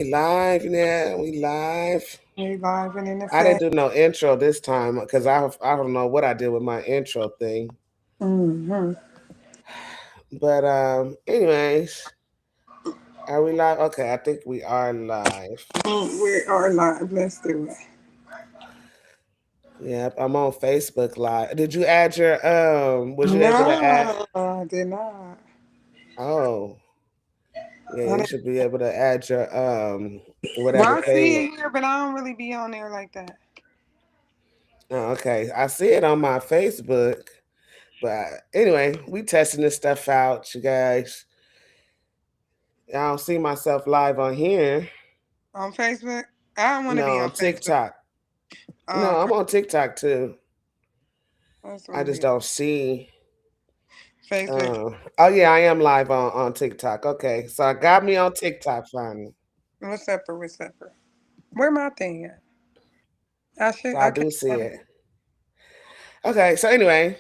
Live now. We live. We live and in I didn't effect. do no intro this time because I don't know what I did with my intro thing. Mm-hmm. But anyways, are we live? Okay, I think we are live. We are live. Let's do it. Yep, I'm on Facebook Live. Did you add your was you able to add No, I did not. oh yeah, I you didn't. should be able to add your Well, whatever I see page. it here, but I don't really be on there like that. Oh, okay. I see it on my Facebook. But anyway, we testing this stuff out, you guys. I don't see myself live on here. On Facebook? I don't want to No, be on on Facebook. TikTok. Oh, No, okay. I'm on TikTok too. That's I just weird. don't see. Facebook. Oh yeah, I am live on TikTok. Okay, so I got me on TikTok finally. What's up? What's up? Where my thing at? I should. So I I can't do see find it. it. Okay, so anyway,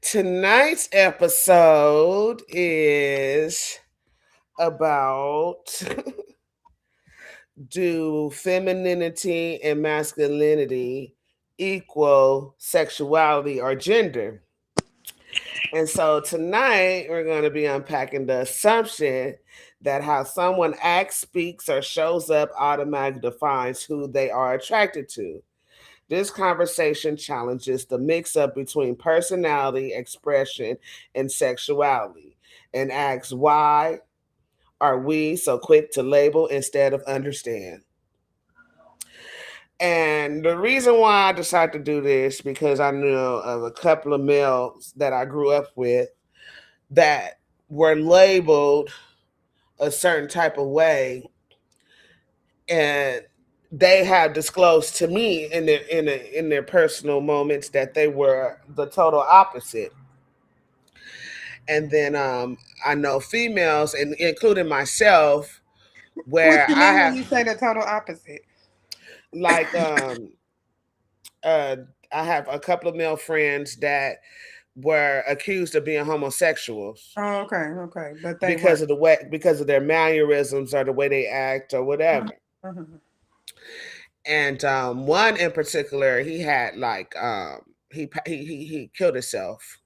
tonight's episode is about do femininity and masculinity equal sexuality or gender? And so tonight we're going to be unpacking the assumption that how someone acts, speaks, or shows up automatically defines who they are attracted to. This conversation challenges the mix up between personality, expression, and sexuality and asks why are we so quick to label instead of understand? And the reason why I decided to do this because I knew of a couple of males that I grew up with that were labeled a certain type of way, and they have disclosed to me in their personal moments that they were the total opposite. And then I know females, and including myself, What where you I mean when have you say the total opposite? like uh I have a couple of male friends that were accused of being homosexuals Oh, okay, okay, but they weren't. because of their mannerisms or the way they act or Mhm, whatever. mhm. And one in particular, he had like he killed himself,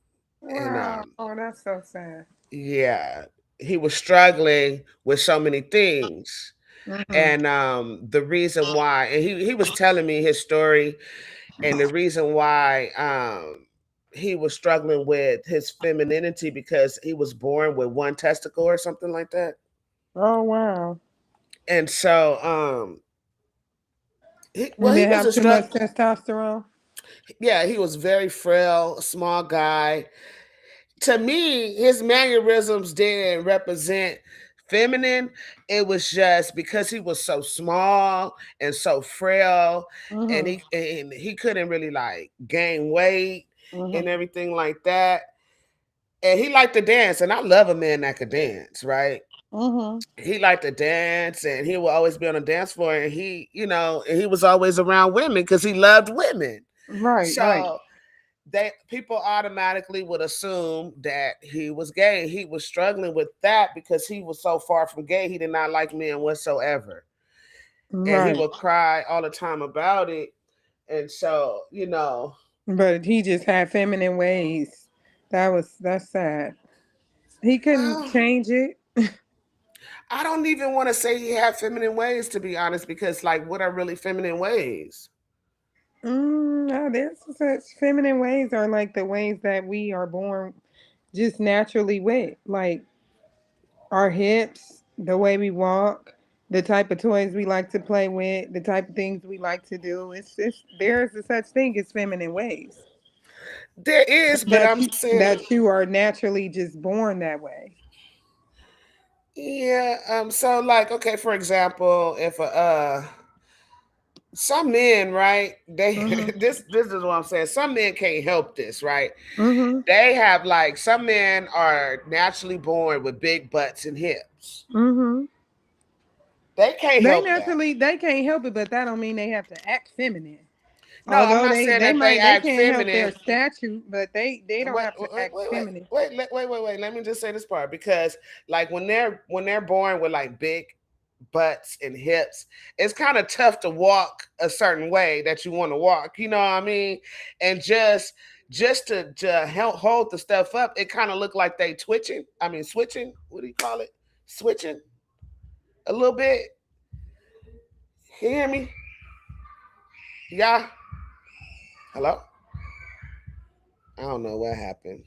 and Wow. Oh, that's so sad. yeah, he was struggling with so many things. Hmm. And the reason why, and he was telling me his story, and the reason why he was struggling with his femininity because he was born with one testicle or something like that. Oh, wow. And so And he they was have a too much struggle. testosterone? Yeah, he was very frail, small guy. To me, his mannerisms didn't represent feminine. It was just because he was so small and so frail, Hmm. and he couldn't really like gain weight and Hmm. everything like that. And he liked to dance, and I love a man that could dance, right? Hmm. He liked to dance, and he would always be on the dance floor, and he was always around women because he loved women. Right, right. So they people automatically would assume that he was gay. He was struggling with that because he was so far from gay. He did not like men whatsoever, and he Right. would cry all the time about it. And so, But he just had feminine ways. That's sad. He couldn't well, change it. I don't even want to say he had feminine ways, to be honest, because like, what are really feminine ways? No, there's such feminine ways are like the ways that we are born just naturally with. Like our hips, the way we walk, the type of toys we like to play with, the type of things we like to do. It's there's a such thing as feminine ways There is, but I'm saying, that you are naturally just born that way. yeah. So like, okay, for example, if some men, right? They Mhm. this is what I'm saying. Some men can't help this, right? Mhm. They have like some men are naturally born with big butts and hips. Mhm. They can't They help that. naturally they can't help it, but that don't mean they have to act feminine. No, I'm Although not saying that they they act can't help their feminine. statue, but they don't Wait, have to wait, act wait, wait, feminine. wait, wait, wait, wait, wait. Let me just say this part because, like, when they're born with like big butts and hips, it's kind of tough to walk a certain way that you want to walk. You know what I mean? And just to help hold the stuff up, it kind of looked like they twitching. I mean, switching. What do you call it? Switching a little bit. Can you hear me? Yeah. Hello. I don't know what happened.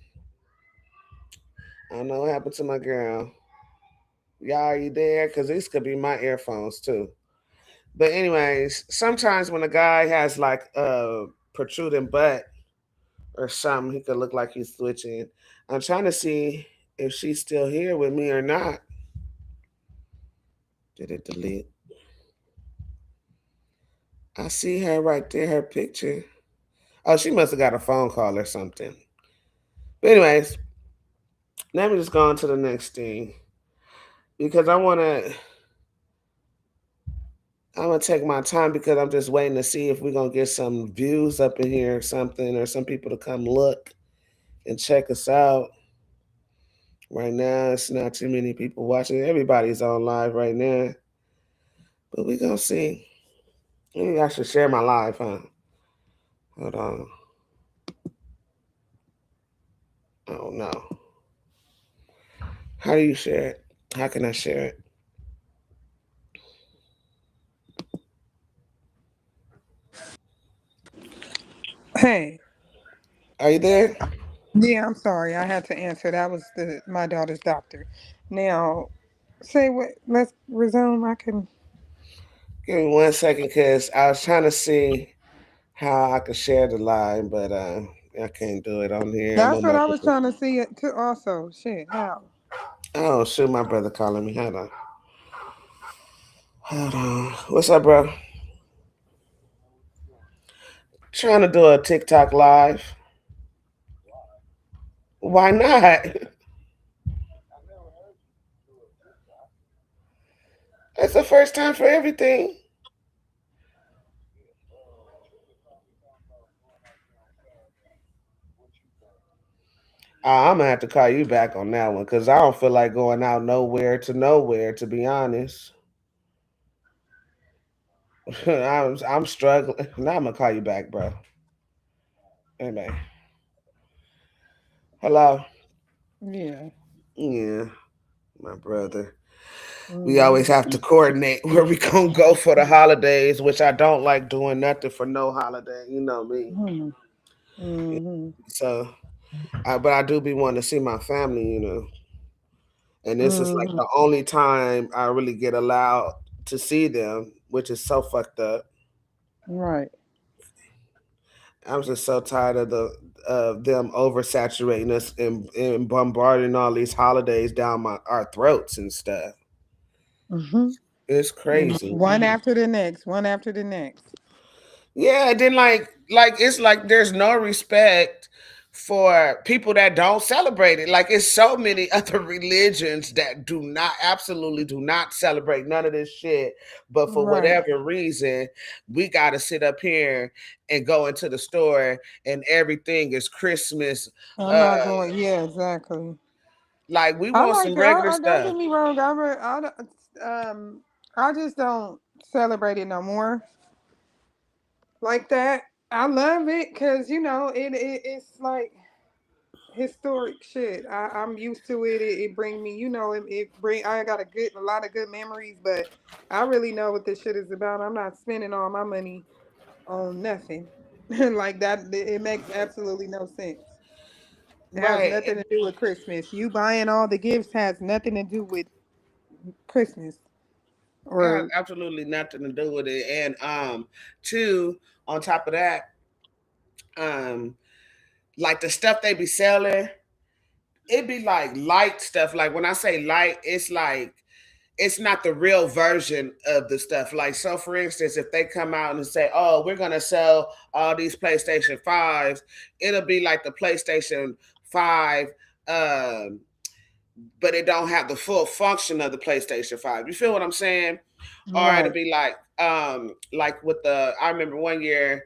I don't know what happened to my girl. Y'all, are you there? Because these could be my earphones too. But anyways, sometimes when a guy has like a protruding butt or something, he could look like he's switching. I'm trying to see if she's still here with me or not. Did it delete? I see her right there, her picture. Oh, she must have got a phone call or something. But anyways, let me just go on to the next thing because I'm gonna take my time because I'm just waiting to see if we're gonna get some views up in here or something, or some people to come look and check us out. Right now, it's not too many people watching. Everybody's on live right now, but we gonna see. Maybe I should share my live, huh? Hold on. I don't know. How do you share it? How can I share it? Hey, Are you there? yeah, I'm sorry. I had to answer. That was the my daughter's doctor. Now, say what? Let's resume. I can. Give me 1 second, cause I was trying to see how I could share the live, but I can't do it on here. I'm That's on what my. I was trying to see it too. Also, shit. How? Oh shoot, my brother calling me. Hold on. Hold on. What's up, bro? Trying to do a TikTok live. Why not? It's the first time for everything. I'm gonna have to call you back on that one because I don't feel like going out nowhere to nowhere. To be honest, I'm struggling. Now I'm gonna call you back, bro. Hey man, hello. Yeah. Yeah, my brother. We always Mhm. have to coordinate where we gonna go for the holidays, which I don't like doing nothing for no holiday. You know me. Mhm. Mhm. So, but I do be wanting to see my family. And this is like Mhm. the only time I really get allowed to see them, which is so fucked up. Right. I'm just so tired of them oversaturating us and bombarding all these holidays down our throats and stuff. Mhm. It's crazy. One after the next. One after the next. Yeah, and then like it's like there's no respect for people that don't celebrate it. Like it's so many other religions that do not absolutely do not celebrate none of this shit. But for Right. whatever reason, we gotta sit up here and go into the store and everything is Christmas. I'm Uh not going. Yeah. Exactly. like we I want like some it. regular Don't stuff. get me wrong. I don't, I just don't celebrate it no more like that. I love it because it's like historic shit. I'm used to it. It bring me, it bring. I got a lot of good memories, but I really know what this shit is about. I'm not spending all my money on nothing like that. It makes absolutely no sense. It has Right. nothing to do with Christmas. You buying all the gifts has nothing to do with Christmas. It has Or absolutely nothing to do with it. And two, on top of that, um like the stuff they be selling, it be like light stuff. Like when I say light, it's like it's not the real version of the stuff. Like so, for instance, if they come out and say, "Oh, we're gonna sell all these PlayStation 5s," it'll be like the PlayStation 5, um, but it don't have the full function of the PlayStation 5. You feel what I'm saying? Or it'll right. be like with the. I remember one year,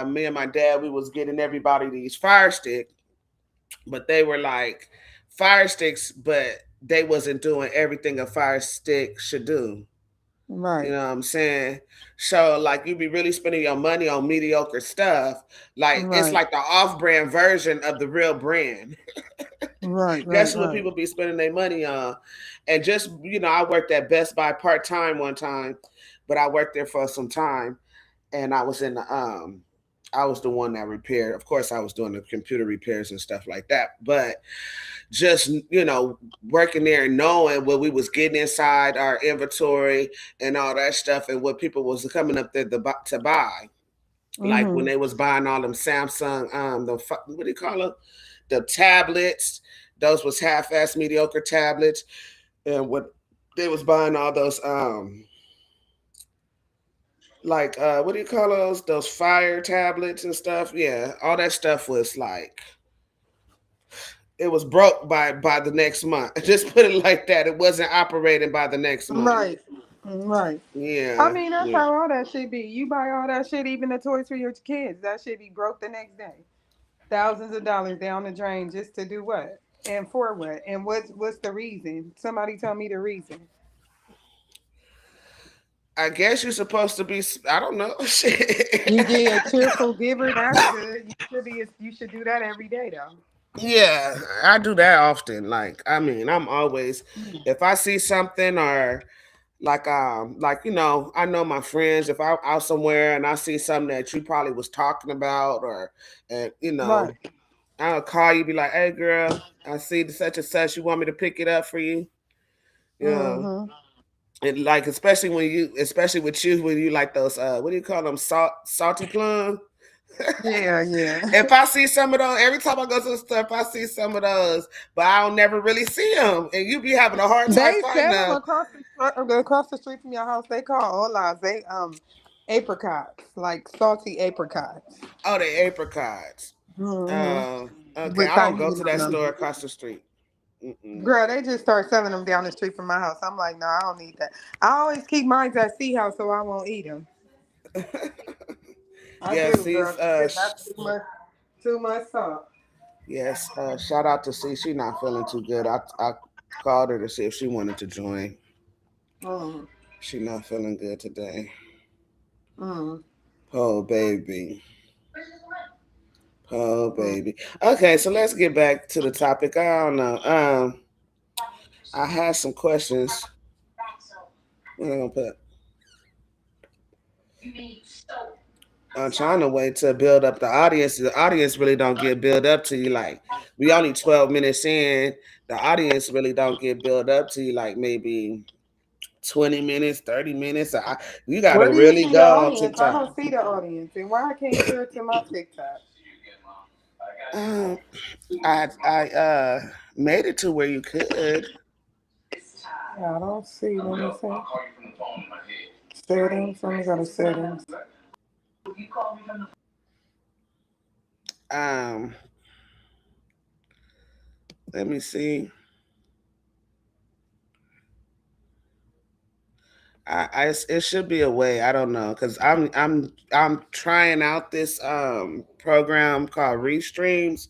me and my dad, we was getting everybody these Fire Stick, but they were like fire sticks, but they wasn't doing everything a fire stick should do. You Right. know what I'm saying? So like you be really spending your money on mediocre stuff. Like it's Right. like the off-brand version of the real brand. Right. Right. That's what Right. people be spending their money on. And just I worked at Best Buy part-time one time, but I worked there for some time and I was the one that repaired. Of course, I was doing the computer repairs and stuff like that. But just working there and knowing what we was getting inside our inventory and all that stuff, and what people was coming up there to buy. Like when Mhm. they was buying all them Samsung, what do you call them? The tablets. Those was half-ass mediocre tablets, and what they was buying all those like what do you call those? Those fire tablets and stuff. Yeah, all that stuff was like it was broke by the next month. Just put it like that. It wasn't operating by the next month. Right. Right. I Yeah, mean, that's yeah. how all that shit be. You buy all that shit, even the toys for your kids. That shit be broke the next day. Thousands of dollars down the drain just to do what? And for what? And what's the reason? Somebody tell me the reason. I guess you're supposed to be. I don't know. Shit. You get a cheerful giver. That's good. You should do that every day though. Yeah, I do that often. Like, I mean, I'm always if I see something or like I know my friends. If I'm out somewhere and I see something that you probably was talking about, or and Right. I'll call you, be like, "Hey, girl, I see the such and such. You want me to pick it up for you?" You know, Mm-hmm. and like especially with you when you like those what do you call them, salty plums. Yeah, yeah. If I see some of those, every time I go to the store, if I see some of those, but I don't never really see them, and you be having a hard time They finding sell them them. across the street from your house. They call olas. They apricots, like salty apricots. Oh, the apricots. Mm-hmm. Okay, With I don't go tahini to on that them. store across the street. Mm-mm. Girl, they just start selling them down the street from my house. I'm like, no, I don't need that. I always keep mine at Sea House so I won't eat them. I Yeah, do, see, girl. That's too much salt. yes, shout out to C. She not feeling too good. I called her to see if she wanted to join. Mm, She not feeling good today. mm, Oh baby, oh mm. baby. Okay, so let's get back to the topic. I don't know. I had some questions. What am I gonna put? I'm trying to wait to build up the audience. The audience really don't get built up to you like we only 12 minutes in. The audience really don't get built up to you like maybe 20 minutes, 30 minutes. You gotta Where do you really see your go on audience? I TikTok. don't see the audience. And why I can't share it to my TikTok? Um, I made it to where you could. Yeah, I don't see. Let me see. Settings. Let me go to settings. Um, let me see. It should be a way. I don't know because I'm trying out this program called Restreams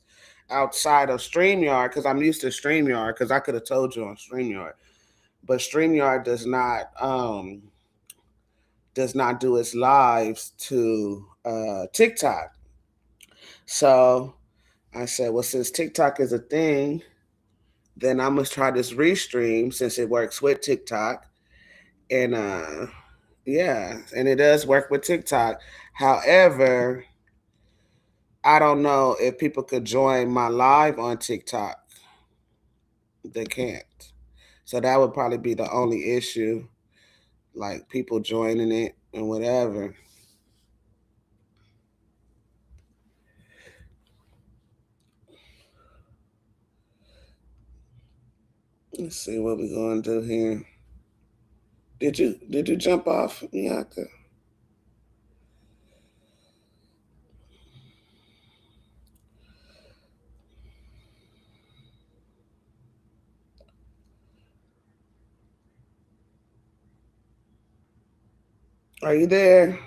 outside of StreamYard because I'm used to StreamYard because I could have told you on StreamYard, but StreamYard does not do its lives to TikTok. So I said, well, since TikTok is a thing, then I must try this Restream since it works with TikTok. And yeah, and it does work with TikTok. However, I don't know if people could join my live on TikTok. They can't. So that would probably be the only issue, like people joining it and whatever. Let's see what we're gonna do here. Did you jump off, Miyaka? Are you there?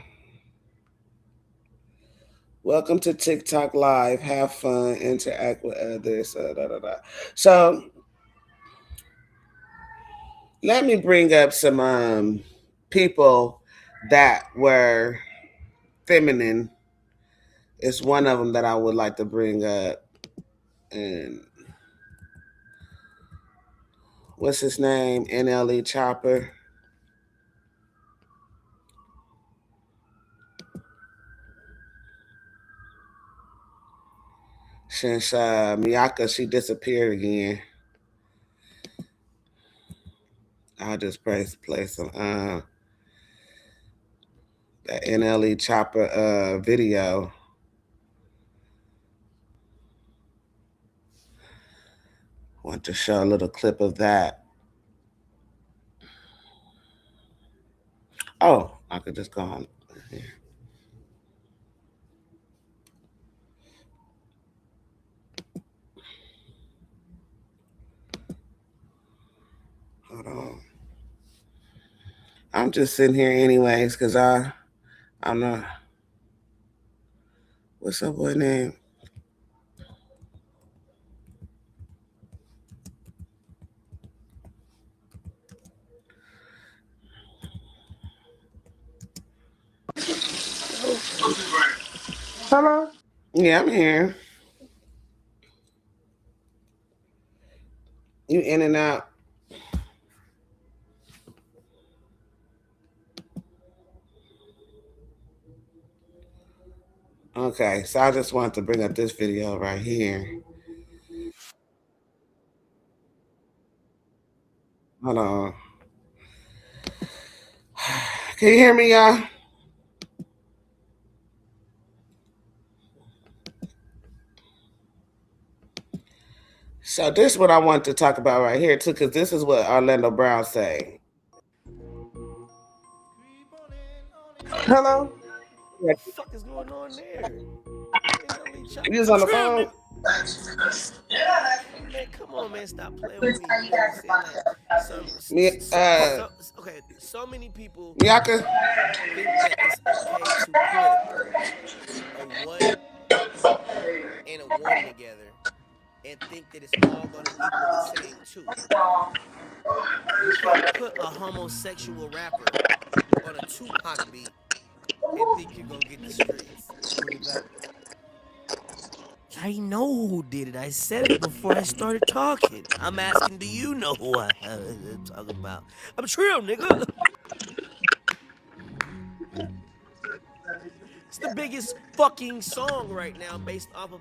Welcome to TikTok Live. Have fun, interact with others. Da, da, da. So let me bring up some people that were feminine is one of them that I would like to bring up. And what's his name? NLE Chopper. Since Miyaka, she disappeared again. I'll just play some that NLE Chopper video. Want to show a little clip of that. Oh, I could just go on here. Hold on. I'm just sitting here anyways, cause I'm not. What's that boy name? Hello? Yeah, I'm here. You in and out. Okay, so I just wanted to bring up this video right here. Hold on. Can you hear me, y'all? So this is what I want to talk about right here too, because this is what Orlando Brown say. Hello? Yeah, Fuck is going on there? NLE you Chopper. was I'm on the trill, phone? nigga. Man, come on, man. Stop playing with me. You know what I'm saying? Like, Me, okay, so many people Miyaka? think that it's okay to put a one and a one together and think that it's all gonna equal the same two. You can't put a homosexual rapper on a Tupac beat and think you're gonna get the streets. Who did that? I know who did it. I said it before I started talking. I'm asking, do you know who I'm talking about? I'm Trill, nigga. It's the biggest fucking song right now based off of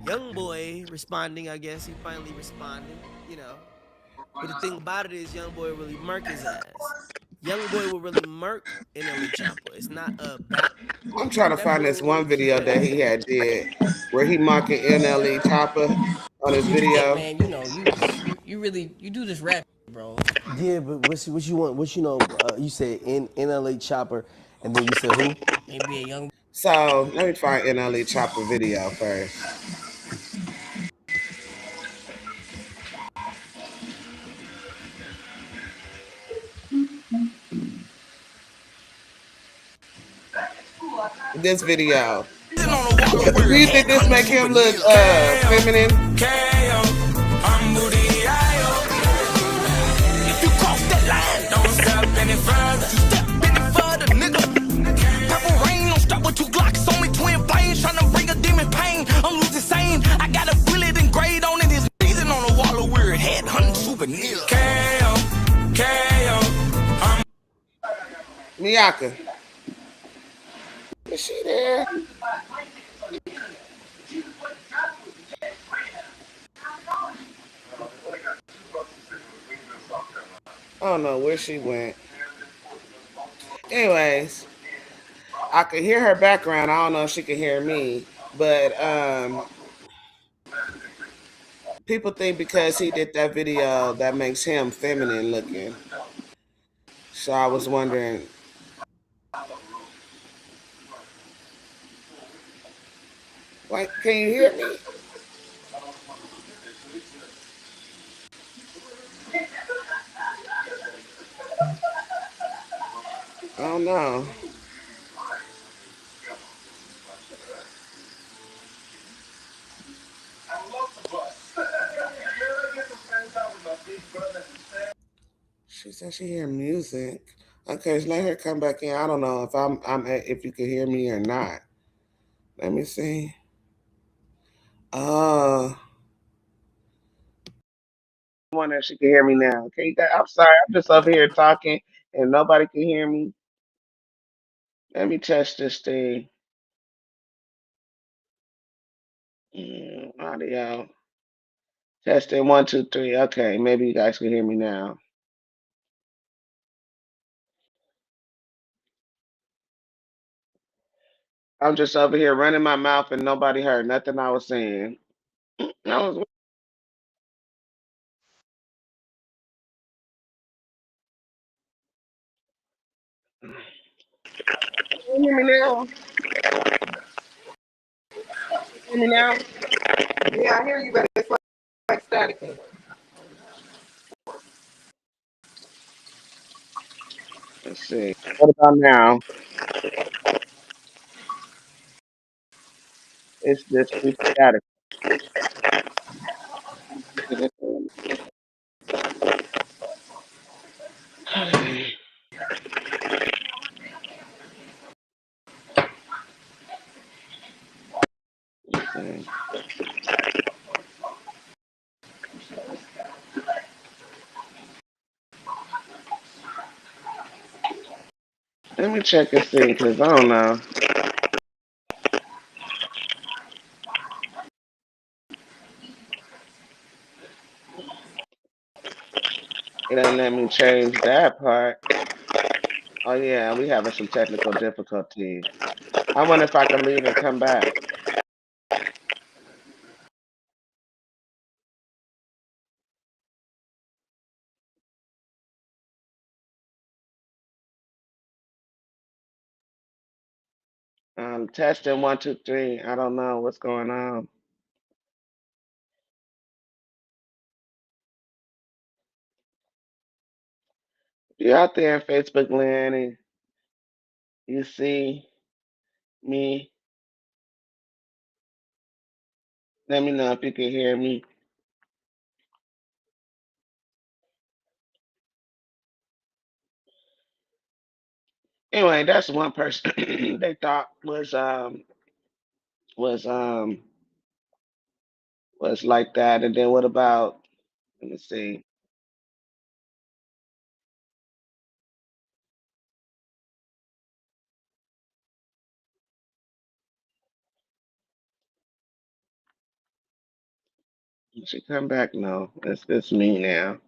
Young Boy responding, I guess. He finally responded, you know. But the thing about it is Young Boy really murk his ass. Young Boy will really murk NLE Chopper. It's not a battle. I'm trying to That find boy this will really one video kill that you. he had did where he mocking NLE Chopper on his Hey video. man, you really you do this rap, bro. Yeah, but what you want? What you know? You said NLA Chopper, and then you said who? Maybe a young So let me find NLE Chopper video first. This video. Do you think this make him look feminine? If you cross that line, don't step any further. Step any further, nigga. Purple rain, don't stop with two Glocks on me, twin flames, tryna bring a demon pain. I'm losing sane. I got a bullet engraved on it. It's breathing on the wall of weird head hunting souvenir. KO, KO. Miyaka. Is she there? I don't know where she went. Anyways, I could hear her background. I don't know if she could hear me, but people think because he did that video that makes him feminine looking. So I was wondering, like, can you hear me? I don't know. She said she hear music. Okay, so let her come back in. I don't know if if you can hear me or not. Let me see. Oh, I wonder if she can hear me now. Okay, I'm sorry. I'm just over here talking and nobody can hear me. Let me test this thing. Audio. Testing one, two, three. Okay, maybe you guys can hear me now. I'm just over here running my mouth and nobody heard nothing I was saying. I was. Can you hear me now? Hear me now? Yeah, I hear you, but it's like static. Let's see. What about now? It's just too static. Okay. Let's see. Let me check and see, cause I don't know. It ain't let me change that part. Oh yeah, we having some technical difficulties. I wonder if I can leave and come back. Testing one, two, three. I don't know what's going on. You out there in Facebook land and you see me? Let me know if you can hear me. Anyway, that's one person they thought was was like that. And then what about? Let me see. Did she come back? No, it's me now.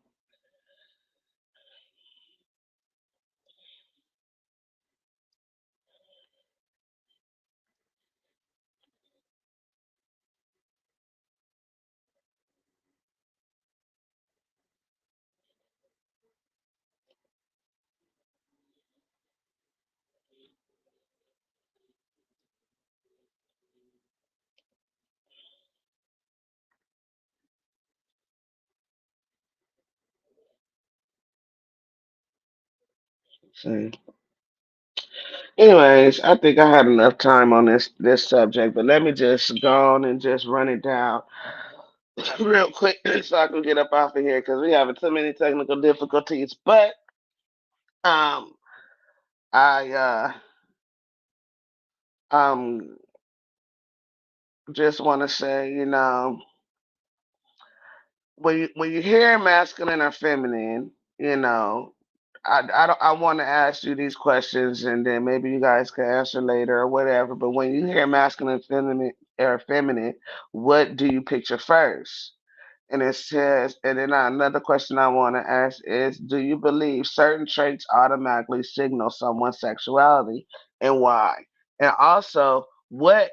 See. Anyways, I think I had enough time on this subject, but let me just go on and just run it down real quick so I can get up off of here because we having too many technical difficulties. But um, I um just want to say, when you hear masculine or feminine, you know, I want to ask you these questions and then maybe you guys can answer later or whatever. But when you hear masculine, feminine, or feminine, what do you picture first? And it says, and then another question I want to ask is, do you believe certain traits automatically signal someone's sexuality and why? And also, what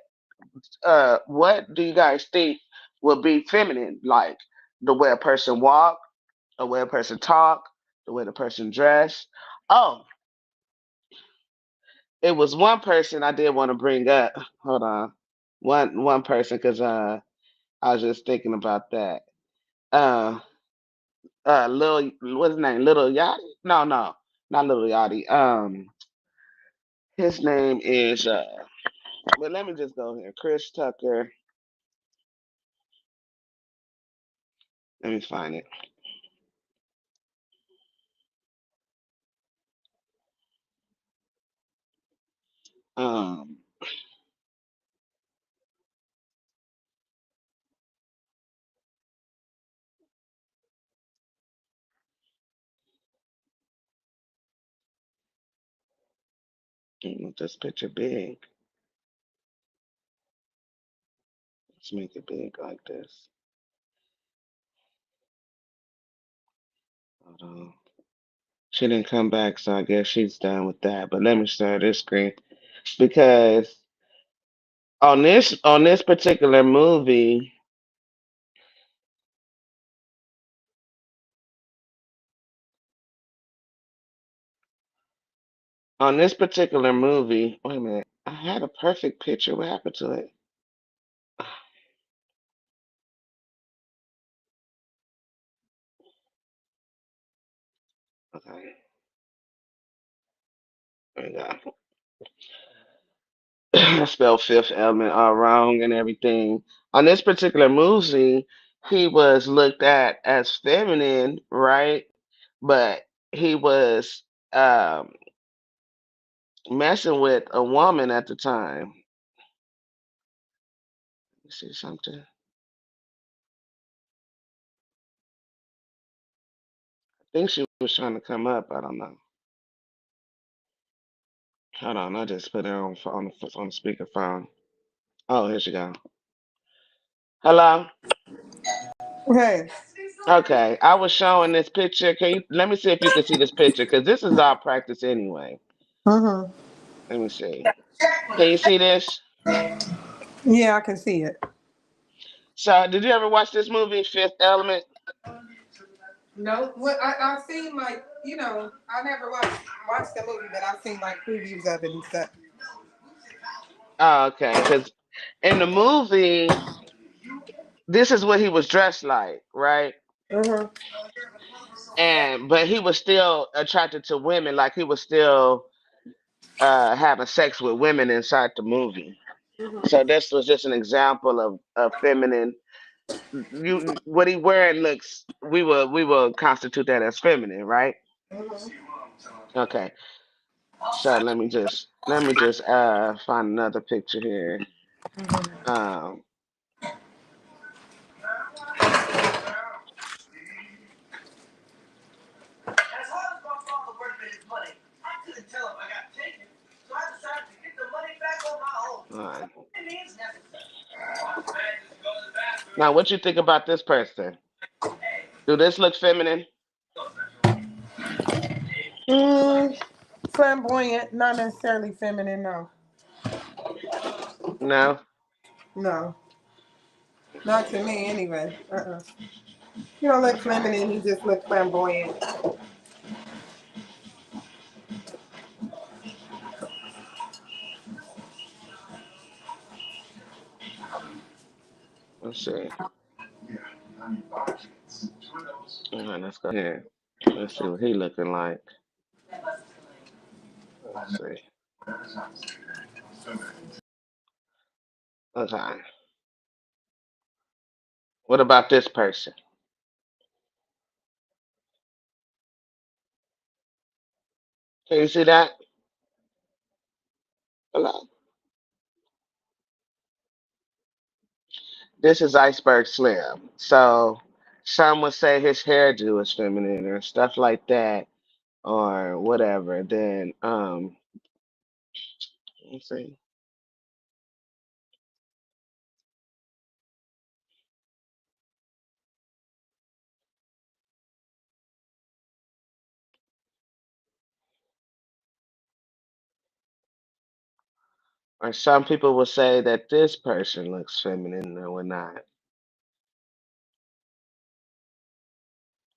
do you guys think would be feminine? Like the way a person walk, the way a person talk, the way the person dress. Oh, it was one person I did want to bring up. Hold on, one person because I was just thinking about that. Uh, Lil, what's his name? Little Yachty? No, no, not Little Yachty. His name is Well, let me just go here. Chris Tucker. Let me find it. Um, want this picture big. Let's make it big like this. Hold on. She didn't come back, so I guess she's done with that. But let me share this screen because on this particular movie, wait a minute, I had a perfect picture. What happened to it? Okay, there we go. I spelled Fifth Element all wrong and everything. On this particular movie, he was looked at as feminine, right? But he was um, messing with a woman at the time. Let me see something. I think she was trying to come up. I don't know. Hold on, I just put her on the speakerphone. Oh, here she go. Hello. Hey. Okay, I was showing this picture. Can you let me see if you can see this picture? Because this is our practice anyway. Mm-hmm. Let me see. Can you see this? Yeah, I can see it. So, did you ever watch this movie, Fifth Element? No, what I've seen like I never watched the movie, but I've seen like previews of it and stuff. Oh, okay. Because in the movie, this is what he was dressed like, right? Mm-hmm. And but he was still attracted to women, like he was still having sex with women inside the movie. So this was just an example of feminine. You what he wearing looks. We will constitute that as feminine, right? Okay. So let me just find another picture here. Um, all right. Now, what you think about this person? Do this look feminine? Mm, flamboyant, not necessarily feminine. No, No. no, not to me anyway. You don't look feminine. You just look flamboyant. Let's see. All right, let's go here. Let's see what he looking like. Let's see. Okay. What about this person? Can you see that? Hello. This is Iceberg Slim. So some would say his hairdo is feminine or stuff like that or whatever. Then let's see. Or some people will say that this person looks feminine or whatnot.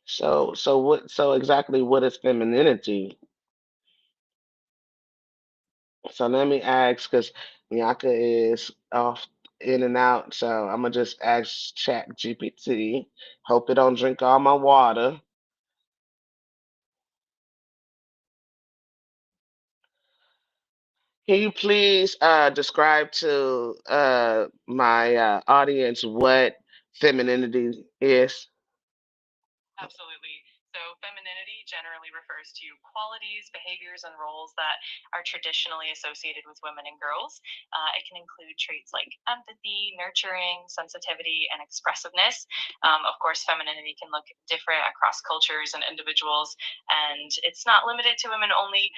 So exactly what is femininity? So let me ask, because Bianca is off in and out. So I'm gonna just ask Chat GPT. Hope it don't drink all my water. Can you please describe to my audience what femininity is? generally refers to qualities, behaviors, and roles that are traditionally associated with women and girls. It can include traits like empathy, nurturing, sensitivity, and expressiveness. Of course, femininity can look different across cultures and individuals, and it's not limited to women only.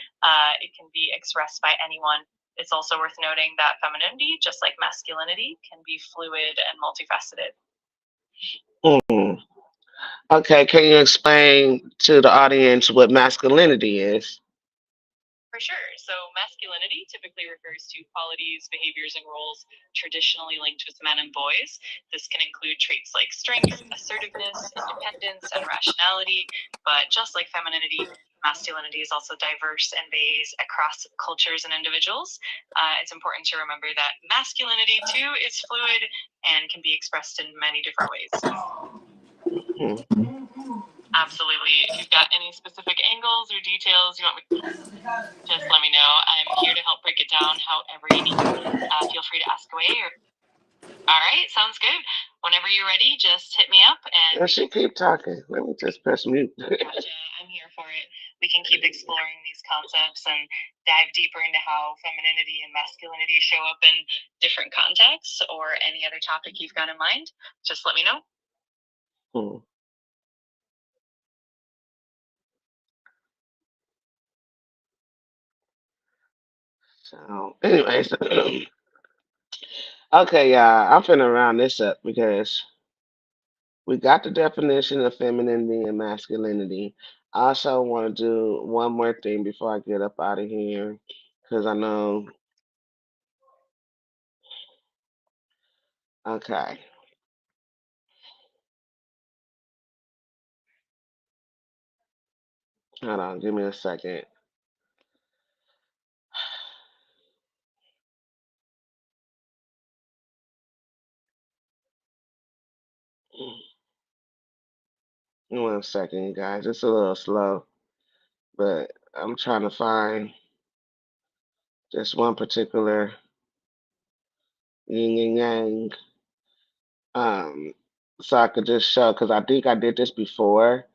It can be expressed by anyone. It's also worth noting that femininity, just like masculinity, can be fluid and multifaceted. Mm. Okay, can you explain to the audience what masculinity is? For sure. So, masculinity typically refers to qualities, behaviors, and roles traditionally linked with men and boys. This can include traits like strength, assertiveness, independence, and rationality. But just like femininity, masculinity is also diverse and varies across cultures and individuals. It's important to remember that masculinity, too, is fluid and can be expressed in many different ways. Hmm. Absolutely. If you've got any specific angles or details you want me, just let me know. I'm here to help break it down however you need. Feel free to ask away. All right, sounds good. Whenever you're ready, just hit me up and And she keep talking. Let me just press mute. gotcha. I'm here for it. We can keep exploring these concepts and dive deeper into how femininity and masculinity show up in different contexts or any other topic you've got in mind. Just let me know. Hmm. So, anyways, okay, y'all, I'm finna round this up because we got the definition of femininity and masculinity. I also want to do one more thing before I get up out of here because I know. Okay, hold on, give me a second. One second, you guys. It's a little slow, but I'm trying to find just one particular yin and yang. Um, so I could just show because I think I did this before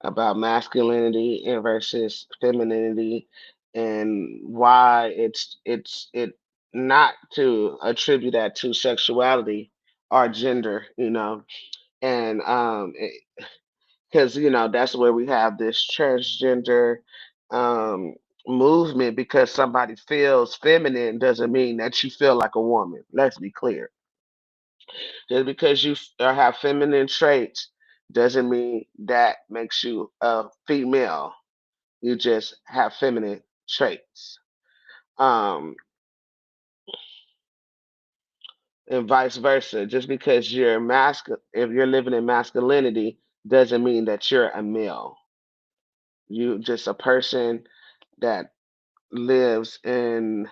about masculinity and versus femininity and why it not to attribute that to sexuality or gender, and because that's where we have this transgender um movement because somebody feels feminine doesn't mean that you feel like a woman. Let's be clear. Just because you have feminine traits doesn't mean that makes you a female. You just have feminine traits. Um, and vice versa. Just because you're if you're living in masculinity, doesn't mean that you're a male. You just a person that lives in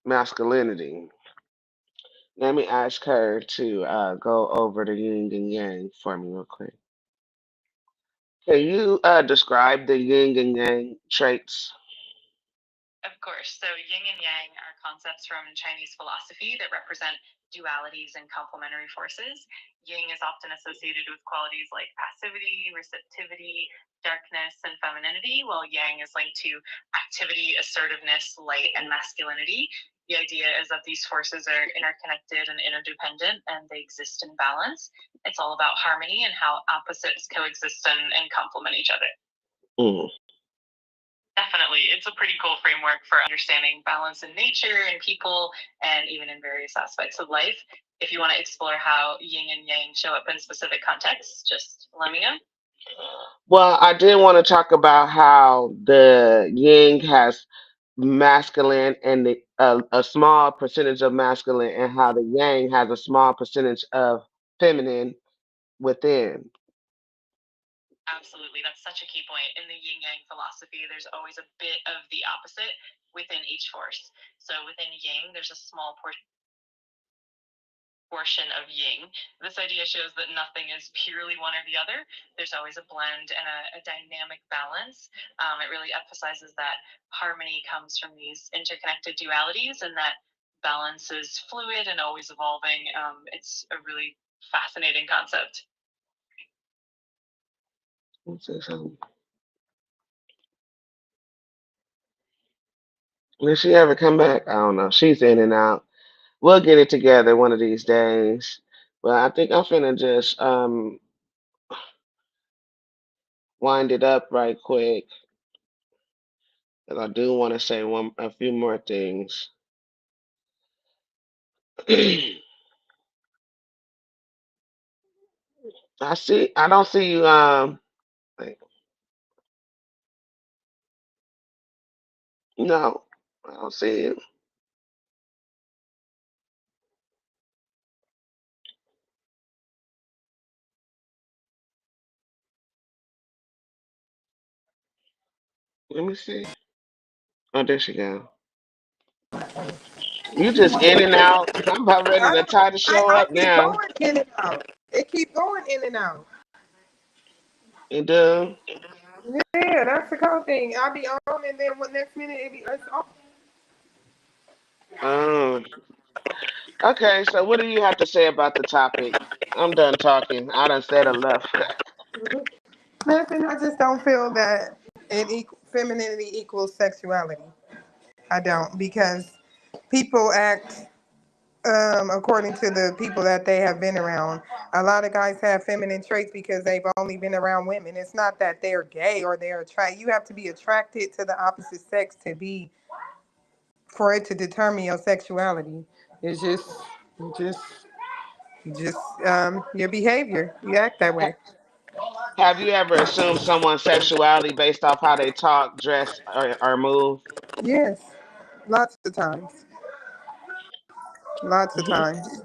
masculinity. Let me ask her to go over the yin and yang for me real quick. Can you describe the yin and yang traits? Of course. So, yin and yang are concepts from Chinese philosophy that represent dualities and complementary forces. Yin is often associated with qualities like passivity, receptivity, darkness, and femininity, while yang is linked to activity, assertiveness, light, and masculinity. The idea is that these forces are interconnected and interdependent, and they exist in balance. It's all about harmony and how opposites coexist and complement each other. Mm. Definitely. It's a pretty cool framework for understanding balance in nature and people and even in various aspects of life. If you want to explore how yin and yang show up in specific contexts, just let me know. Well, I did want to talk about how the yin has masculine and a small percentage of masculine, and how the yang has a small percentage of feminine within. Absolutely. That's such a key point. In the yin yang philosophy, there's always a bit of the opposite within each force. So within yang, there's a small portion of yin. This idea shows that nothing is purely one or the other. There's always a blend and a dynamic balance. It really emphasizes that harmony comes from these interconnected dualities and that balance is fluid and always evolving. It's a really fascinating concept. Let's see something. Will she ever come back? I don't know. She's in and out. We'll get it together one of these days. But I think I'm finna just wind it up right quick. Cause I do want to say a few more things. I don't see you. Wait, no, I don't see you. Let me see. Oh, there she go. You just in and out. I'm about ready I to don't. tie the show I up keep now. going in and out. It keep going in and out. You do. Yeah, that's the cool thing. I'll be on, and then what next minute it's off. Um. Okay. So, what do you have to say about the topic? I'm done talking. I done said enough. Nothing. I just don't feel that femininity equals sexuality. I don't because people act according to the people that they have been around. A lot of guys have feminine traits because they've only been around women. It's not that they're gay or they're attracted. You have to be attracted to the opposite sex to be for it to determine your sexuality. It's just, just your behavior. You act that Ha- way. have you ever assumed someone's sexuality based off how they talk, dress, or move? Yes, lots of times. Lots of times.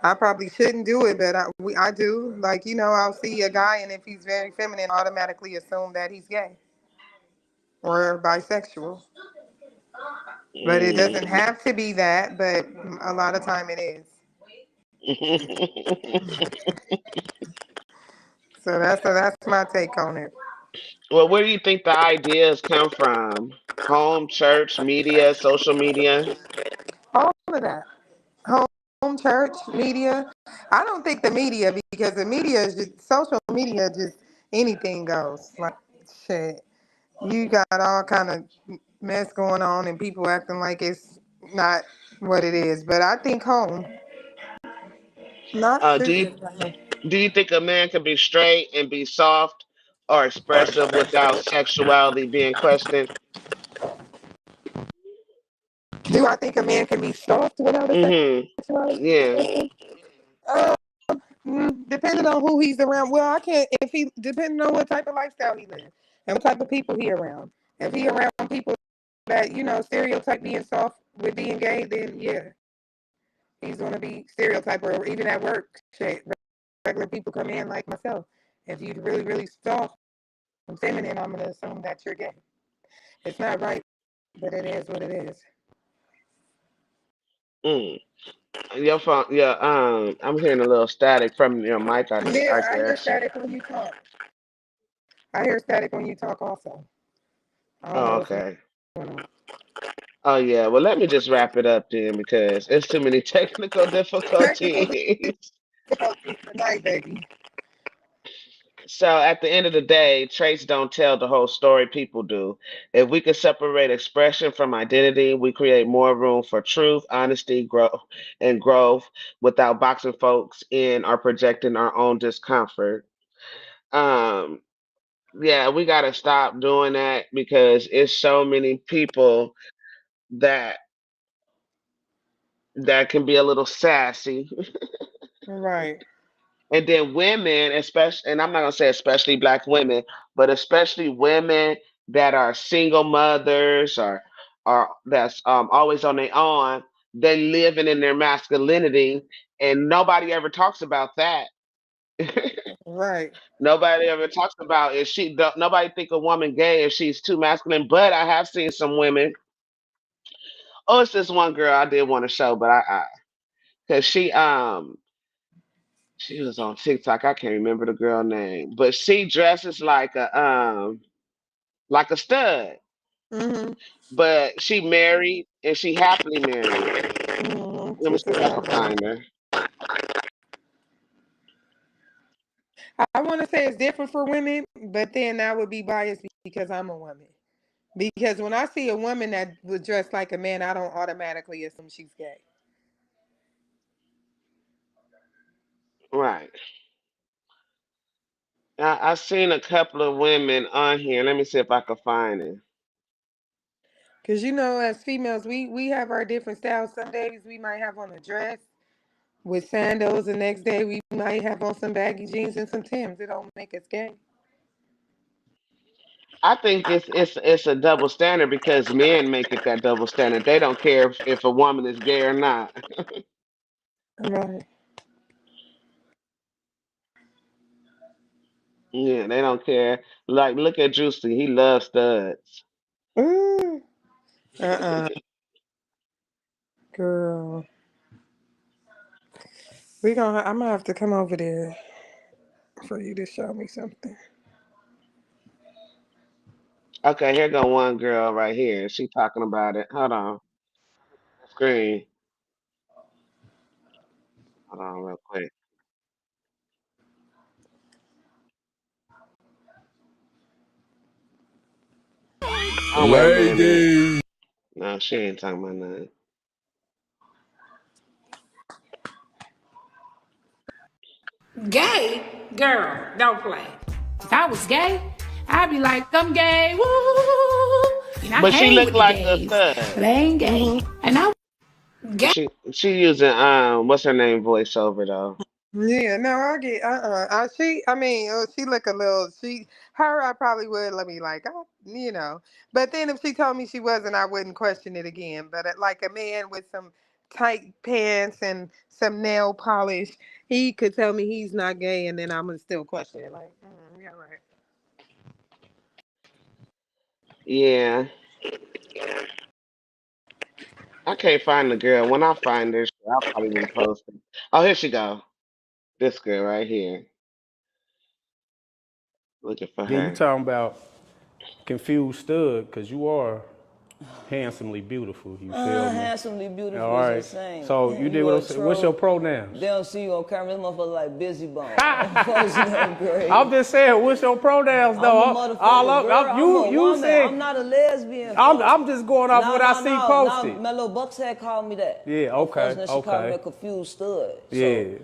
I probably shouldn't do it, but I do. Like, I'll see a guy, and if he's very feminine, automatically assume that he's gay or bisexual. But it Mm. doesn't have to be that, but a lot of time it is. So that's my take on it. Well, where do you think the ideas come from? Home, church, media, social media? All of that. Home, church, media. I don't think the media, because the media is just, social media, just anything goes. Like, shit. You got all kind of mess going on and people acting like it's not what it is. But I think home, not Uh, do you churches. do you think a man can be straight and be soft or expressive without sexuality being questioned? Do I think a man can be soft without a Mm-hmm. Yeah. sexuality? Uh, depending on who he's around. Well, I can't, if he, depending on what type of lifestyle he lives and what type of people he around. If he around people that, stereotype being soft with being gay, then yeah, he's going to be stereotyped. Or even at work, shit, regular people come in like myself. If you really, really soft and feminine, I'm going to assume that you're gay. It's not right, but it is what it is. Mm. Your phone, yeah. I'm hearing a little static from your mic, I Yeah, I hear guess. static when you talk. I hear static when you talk also. I don't Oh, know what's going okay. on. Oh, yeah. Well, let me just wrap it up then because it's too many technical Technical difficulties. difficulties tonight, baby. So at the end of the day, traits don't tell the whole story, people do. If we could separate expression from identity, we create more room for truth, honesty, growth without boxing folks in or projecting our own discomfort. Um, yeah, we gotta stop doing that because it's so many people that can be a little sassy. Right. And then women, especially, and I'm not gonna say especially black women, but especially women that are single mothers or that's always on their own, they living in their masculinity, and nobody ever talks about that. Right. Nobody ever talks about if she. Nobody think a woman gay if she's too masculine. But I have seen some women. Oh, it's this one girl I did want to show, but I because she was on TikTok. I can't remember the girl name, but she dresses like a stud. Mm-hmm. But she married and she happily married. Mm-hmm. Let me see Sister if I can Sandra. find her. I want to say it's different for women, but then I would be biased because I'm a woman. Because when I see a woman that would dress like a man, I don't automatically assume she's gay. Right. I've seen a couple of women on here. Let me see if I can find it. Because as females, we have our different styles. Some days we might have on a dress with sandals. The next day we might have on some baggy jeans and some Timbs. It don't make us gay. I think it's a double standard because men make it that double standard. They don't care if a woman is gay or not. Right. Yeah, they don't care. Like, look at Juicy. He loves studs. Ooh. Uh-uh. Girl. I'm gonna have to come over there for you to show me something. Okay, here go one girl right here. She talking about it. Hold on. Screen. Hold on real quick. Oh, wait a minute. Lady. No, she ain't talking about nothing. Gay? Girl, don't play. If I was gay, I'd be like, I'm gay, woo! And I But she hang look with the like a gays, stud. but I ain't gay. Hmm. And I gay. She using what's her name voiceover though. Yeah, no, I get she look a little her I probably would let me like but then if she told me she wasn't, I wouldn't question it again. But like a man with some tight pants and some nail polish, he could tell me he's not gay, and then I'm gonna still question it. Like, yeah, right. Yeah, I can't find the girl. When I find her, I'll probably even post it. Oh, here she go. This girl right here. Looking for Then you her. talking about confused stud, because you are handsomely beautiful. You feel me? Handsomely beautiful All is right. insane. So you did You what a I'm saying. What's your troll. pronouns? They don't see you on camera. This motherfucker like busy bone. First grade. I'm just saying, what's your pronouns I'm a though? motherfucking girl. I'm a You woman. said I'm not a lesbian, I'm folks. I'm just going off No, what I no, see no, no. posted. My little Bucks had called me that. Yeah. Okay. Unfortunately, she called me a Okay. confused stud. Yeah. So,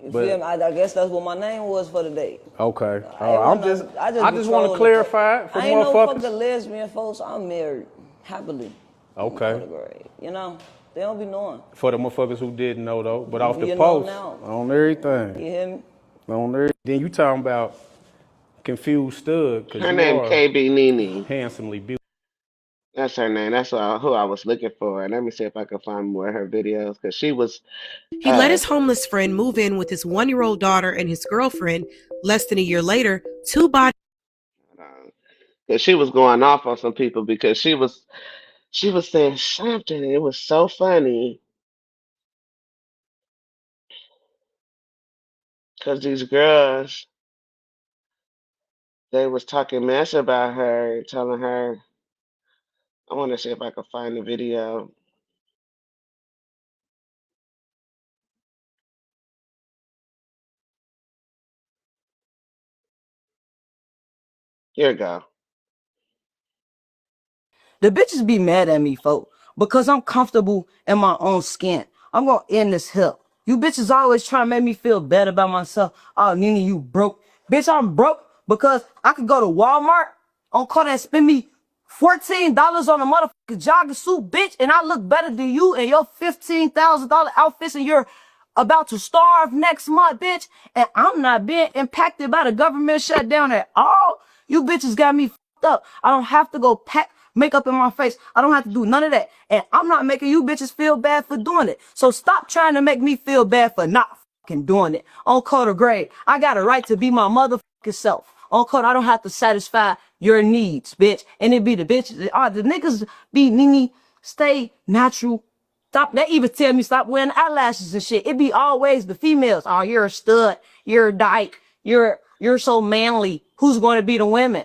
you feel me? But I guess that's what my name was for the day. okay. I, I'm wasn't just nothing- I just I be just want to trolling the folk. clarify it for I ain't no fucking motherfuckers. lesbian, folks. I'm married happily. For Okay. the grade. They don't be knowing. For the motherfuckers who didn't know though, but off the You know post, now. on You everything, hear me? on everything. Then you talking about confused stud, because Her you name are KB Nene. handsomely beautiful. That's her name. That's who I was looking for. Let me see if I can find more of her videos because she was. He let his homeless friend move in with his 1-year-old daughter and his girlfriend. Less than a year later, two bodies. Cause she was going off on some people because she was saying something. It was so funny because these girls they was talking mess about her, telling her. I want to see if I can find the video. Here we go. The bitches be mad at me, folk, because I'm comfortable in my own skin. I'm gonna end this here. You bitches always trying to make me feel bad about myself. Oh, Nene, you broke. Bitch, I'm broke because I could go to Walmart on call and spend me $14 on a motherfucking jogging suit, bitch, and I look better than you and your $15,000 outfits, and you're about to starve next month, bitch, and I'm not being impacted by the government shutdown at all. You bitches got me fucked up. I don't have to go pack makeup in my face. I don't have to do none of that. And I'm not making you bitches feel bad for doing it. So stop trying to make me feel bad for not fucking doing it. On code of grade, I got a right to be my motherfucking self. On code, I don't have to satisfy your needs, bitch. And it be the bitches, the niggas be Nene, stay natural. Stop. They even tell me stop wearing eyelashes and shit. It be always the females. Oh, you're a stud. You're a dyke. You're so manly. Who's going to be the women?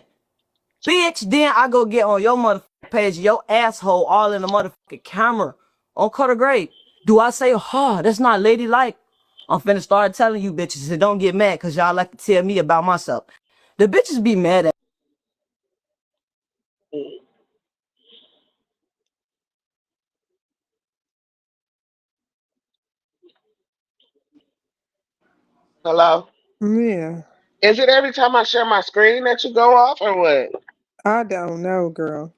Bitch, then I go get on your motherfucking page, your asshole all in the motherfucking camera on Cutter Grade. Do I say, oh, that's not ladylike? I'm finna start telling you bitches and don't get mad cause y'all like to tell me about myself. The bitches be mad at Hello? Yeah. Is it every time I share my screen that you go off or what? I don't know, girl.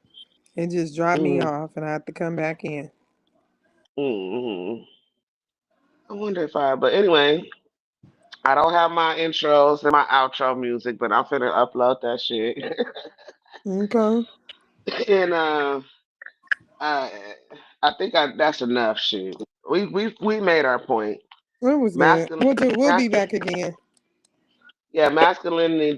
It just dropped me Mm, off and I have to come back in. mm. I wonder if but anyway, I don't have my intros and my outro music, but I'm finna upload that shit. Okay. and I, I think that's enough shit. We made our point. It was good. Masculine, We'll be masculine. back again. Yeah, masculinity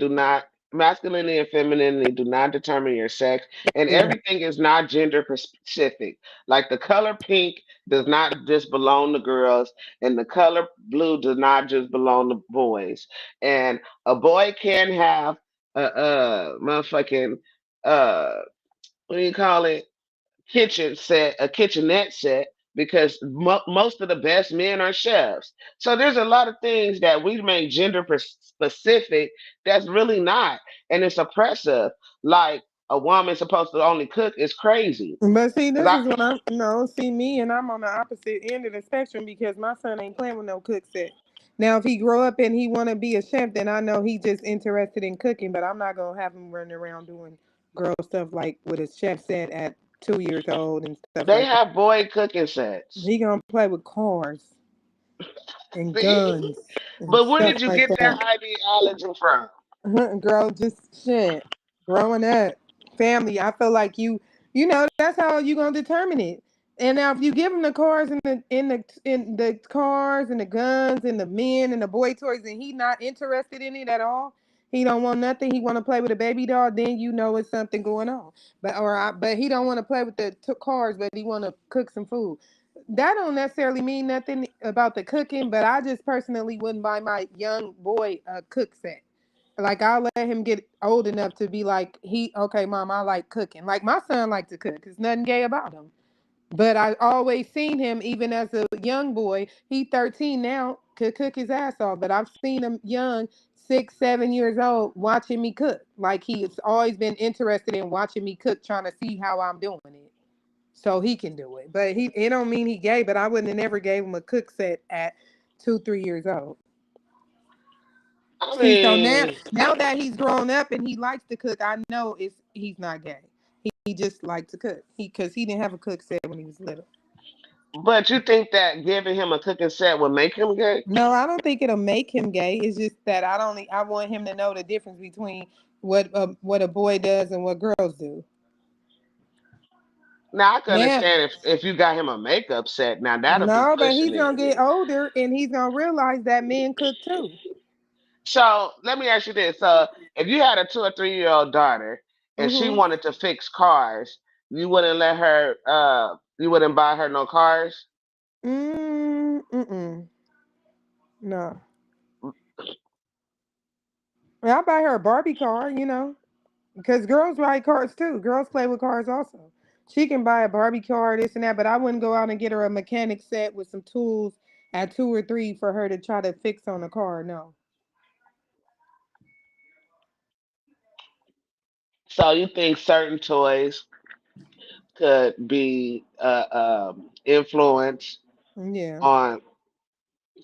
and femininity do not determine your sex, and Yeah. everything is not gender specific. Like the color pink does not just belong to girls, and the color blue does not just belong to boys. And a boy can have a motherfucking uh what do you call it? A kitchenette set, because most of the best men are chefs. So there's a lot of things that we make gender specific that's really not, and it's oppressive. Like a woman supposed to only cook is crazy. But see, 'Cause this I, is what I'm no, see me and I'm on the opposite end of the spectrum because my son ain't playing with no cook set. Now if he grow up and he wanna be a chef, then I know he just interested in cooking, but I'm not gonna have him running around doing girl stuff like with a chef set at 2 years old and stuff they like that. have boy cooking sets. He gonna play with cars and See? guns and But where stuff did you like get that that. ideology from? Girl, just shit. Growing up, family. I feel like you know, that's how you gonna determine it. And now, if you give him the cars and the cars and the guns and the men and the boy toys, and he not interested in it at all, he don't want nothing. He want to play with a baby doll. Then you know it's something going on. But he don't want to play with the cars, but he want to cook some food. That don't necessarily mean nothing about the cooking, but I just personally wouldn't buy my young boy a cook set. Like I'll let him get old enough to be like okay, mom, I like cooking. Like my son likes to cook. There's nothing gay about him. But I always seen him even as a young boy. He 13 now, could cook his ass off. But I've seen him young, 6, 7 years old, watching me cook. Like he's always been interested in watching me cook, trying to see how I'm doing it. So he can do it. But it don't mean he gay, but I wouldn't have never gave him a cook set at 2, 3 years old. I See, so now mean, now that he's grown up and he likes to cook, I know he's not gay. He just liked to cook. Because he didn't have a cook set when he was little. but you think that giving him a cooking set would make him gay? No, I don't think it'll make him gay. It's just that I want him to know the difference between what a boy does and what girls do. Now I can Now, understand if you got him a makeup set. Now that'll be no, but pushing he's it. gonna get older and he's gonna realize that men cook too. So let me ask you this: so if you had a 2 or 3 year old daughter and she Mm-hmm. wanted to fix cars, you wouldn't let her. You wouldn't buy her no cars. Mm-mm. No. I'll buy her a Barbie car, because girls ride cars too. Girls play with cars also. She can buy a Barbie car, this and that, but I wouldn't go out and get her a mechanic set with some tools at 2 or 3 for her to try to fix on a car. No. So you think certain toys could be influence Yeah. on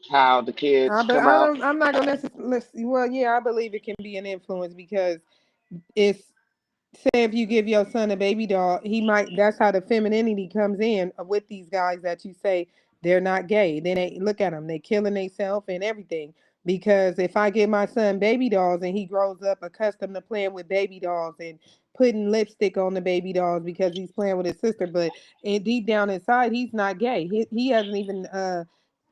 how the kids But come I out? don't. I'm not gonna necessarily. Well, yeah, I believe it can be an influence because it's say if you give your son a baby doll, he might. That's how the femininity comes in with these guys that you say they're not gay. Then they look at them, they killing themselves and everything. Because if I give my son baby dolls and he grows up accustomed to playing with baby dolls and putting lipstick on the baby dolls because he's playing with his sister, but deep down inside he's not gay. He hasn't even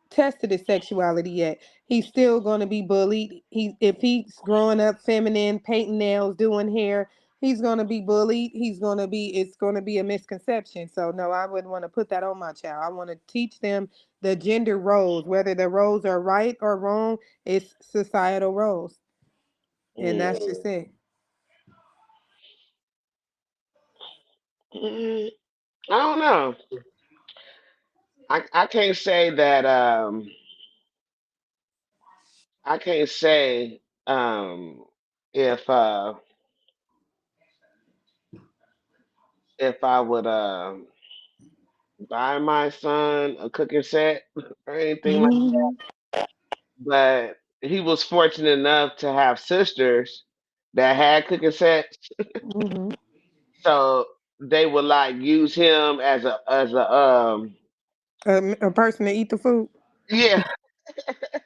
tested his sexuality yet. He's still going to be bullied. If he's growing up feminine, painting nails, doing hair, he's going to be bullied. It's going to be a misconception. So no, I wouldn't want to put that on my child. I want to teach them the gender roles, whether the roles are right or wrong. It's societal roles, and Mm, that's just it. mm, I don't know. I can't say that. I can't say if if I would buy my son a cooking set or anything like, Hmm. but he was fortunate enough to have sisters that had cooking sets, Hmm. so they would like use him as a A person to eat the food. yeah.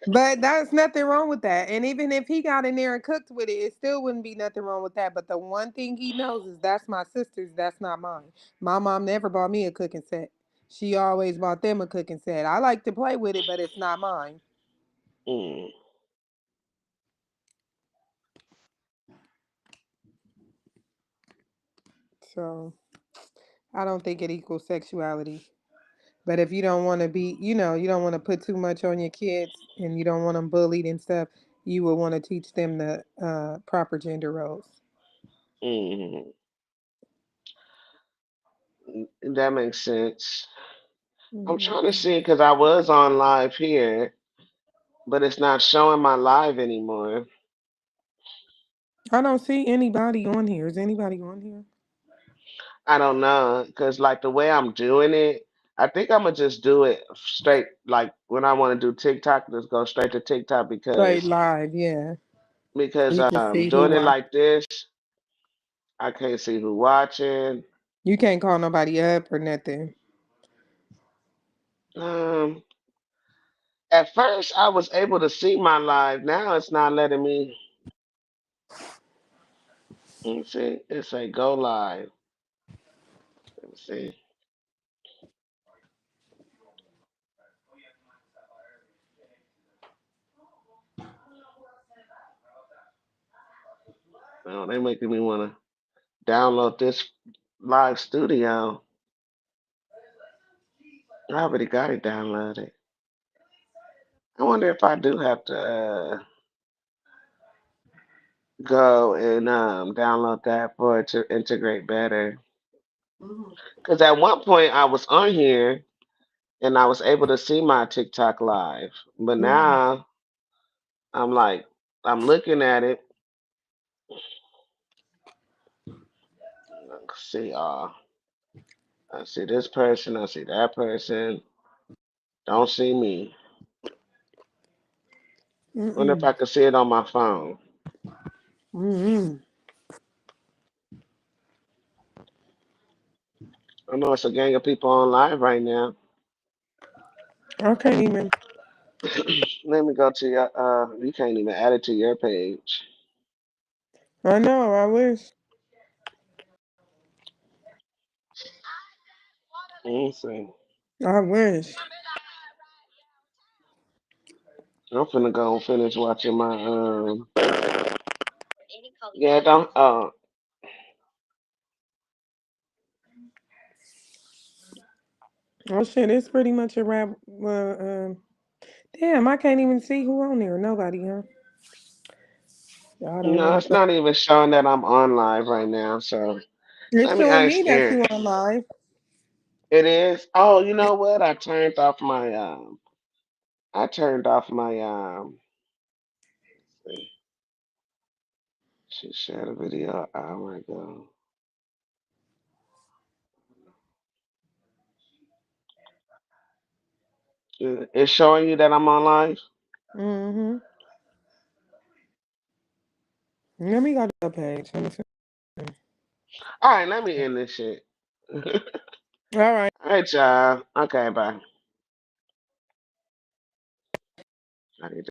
But there's nothing wrong with that. And even if he got in there and cooked with it, it still wouldn't be nothing wrong with that. But the one thing he knows is that's my sister's, that's not mine. My mom never bought me a cooking set. She always bought them a cooking set. I like to play with it, but it's not mine. Mm, So I don't think it equals sexuality. But if you don't want to be, you don't want to put too much on your kids and you don't want them bullied and stuff, you would want to teach them the proper gender roles. mm, that makes sense. I'm trying to Mhm. see because I was on live here, but it's not showing my live anymore. I don't see anybody on here. Is anybody on here? I don't know because like the way I'm doing it, I think I'm gonna just do it straight. Like when I want to do TikTok, just go straight to TikTok Right, live, yeah. because You can see who doing it watch. like this, I can't see who watching. You can't call nobody up or nothing. Um, at first I was able to see my live. Now it's not letting me. Let me see. It say go live. Let me see. Oh, they making me want to download this live studio. I already got it downloaded. I wonder if I do have to go and download that for it to integrate better. Because at one point I was on here and I was able to see my TikTok live, but Mhm. now I'm like I'm looking at it. See, I see this person, I see that person. Don't see me. Wonder if Mm-mm. I can see it on my phone. Mm-mm. I know it's a gang of people on live right now. I can't even. Let me go to your. You can't even add it to your page. I know. I wish. Let me see. I wish. I'm finna go and finish watching my. Yeah, don't. Oh shit! It's pretty much a wrap. Damn, I can't even see who on there. Nobody, huh? Y'all don't No, want it's to. not even showing that I'm on live right now. So It's let me showing me ask that Eric. you on live. It is. Oh, you know what? I turned off my she shared a video an hour ago. It's showing you that I'm on live. Mm-hmm. Let me go to the page. Let me see. All right, let me end this shit. All All right. right, y'all. Okay, bye. I need